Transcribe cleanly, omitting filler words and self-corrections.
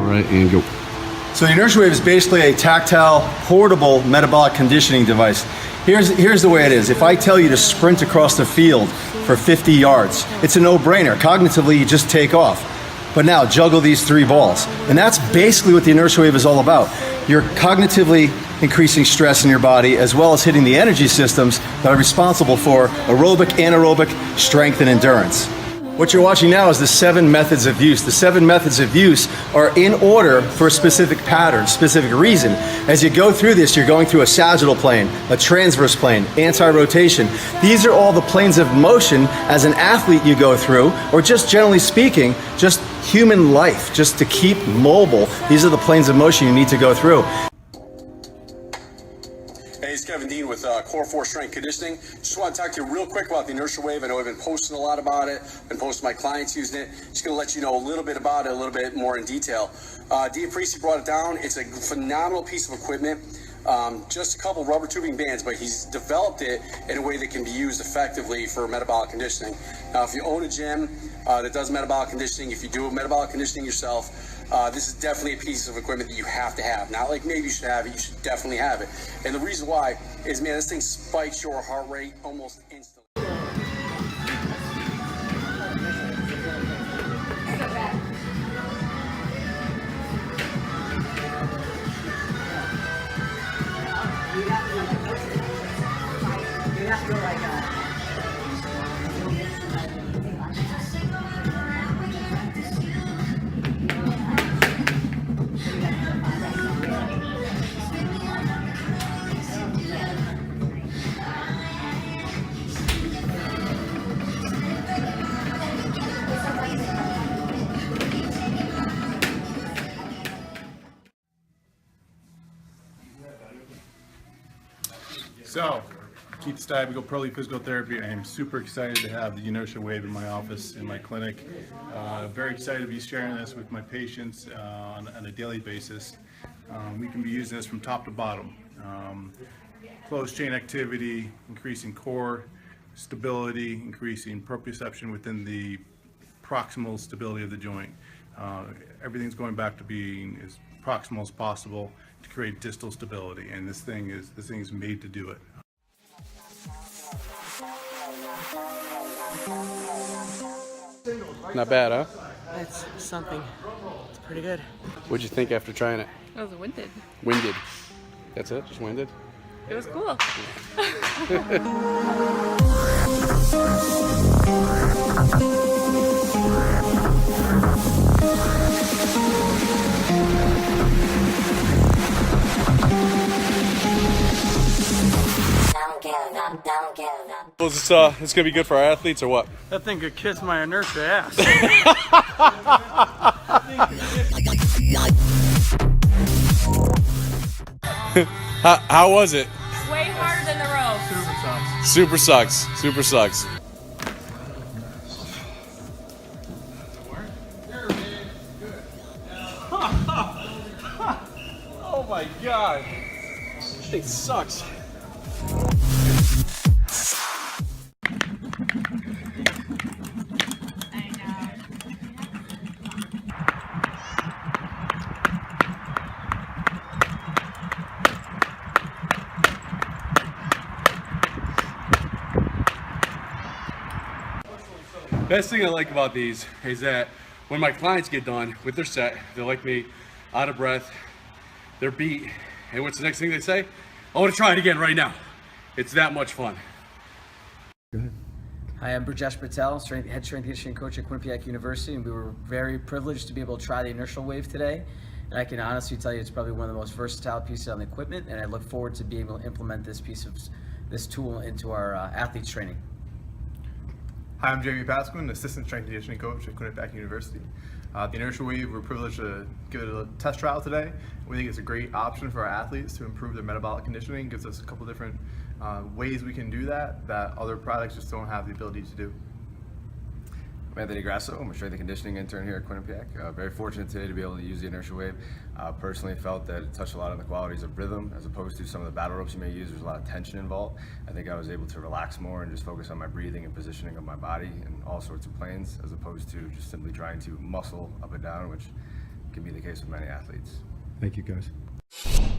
right, and go. So the Inertia Wave is basically a tactile, portable metabolic conditioning device. Here's the way it is. If I tell you to sprint across the field for 50 yards, it's a no-brainer. Cognitively, you just take off. But now juggle these 3 balls. And that's basically what the Inertia Wave is all about. You're cognitively increasing stress in your body as well as hitting the energy systems that are responsible for aerobic, anaerobic, strength, and endurance. What you're watching now is the 7 methods of use. The 7 methods of use are in order for a specific pattern, specific reason. As you go through this, you're going through a sagittal plane, a transverse plane, anti-rotation. These are all the planes of motion as an athlete you go through, or just generally speaking, just human life, just to keep mobile. These are the planes of motion you need to go through. Hey, it's Kevin Dean with Core 4 Strength Conditioning. Just want to talk to you real quick about the Inertial Wave. I know I've been posting a lot about it, been posting my clients using it. Just going to let you know a little bit about it, a little bit more in detail. Dia Priestley brought it down. It's a phenomenal piece of equipment. Just a couple rubber tubing bands, but he's developed it in a way that can be used effectively for metabolic conditioning. Now, if you own a gym that does metabolic conditioning, if you do metabolic conditioning yourself, this is definitely a piece of equipment that you have to have. Not like maybe you should have it, you should definitely have it. And the reason why is, man, this thing spikes your heart rate almost instantly. So, Keith Stibe, go Pro League Physical Therapy. I am super excited to have the Inertia Wave in my office, in my clinic. Very excited to be sharing this with my patients on a daily basis. We can be using this from top to bottom. Closed chain activity, increasing core stability, increasing proprioception within the proximal stability of the joint. Everything's going back to being as proximal as possible to create distal stability, and this thing is made to do it. Not bad, huh? It's something. It's pretty good. What'd you think after trying it? It was winded. Winded. That's it? Just winded? It was cool. Well, it's gonna be good for our athletes or what? That thing could kiss my inertia ass. How was it? Way harder than the rope. Super sucks. Super sucks. Oh my god. This thing sucks. Best thing I like about these is that when my clients get done with their set, they're like me, out of breath, they're beat, and what's the next thing they say? I want to try it again right now. It's that much fun. Hi, I'm Brajesh Patel, head strength conditioning coach at Quinnipiac University, and we were very privileged to be able to try the Inertial Wave today. And I can honestly tell you it's probably one of the most versatile pieces on the equipment, and I look forward to being able to implement this tool into our athletes training. Hi, I'm Jamie Pasquin, Assistant Strength and Conditioning Coach at Quinnipiac University. The Inertial Wave, we're privileged to give it a test trial today. We think it's a great option for our athletes to improve their metabolic conditioning. It gives us a couple different ways we can do that other products just don't have the ability to do. I'm Anthony Grasso. I'm a strength and conditioning intern here at Quinnipiac. Very fortunate today to be able to use the Inertial Wave. Personally felt that it touched a lot on the qualities of rhythm as opposed to some of the battle ropes you may use. There's a lot of tension involved. I think I was able to relax more and just focus on my breathing and positioning of my body in all sorts of planes as opposed to just simply trying to muscle up and down, which can be the case with many athletes. Thank you, guys.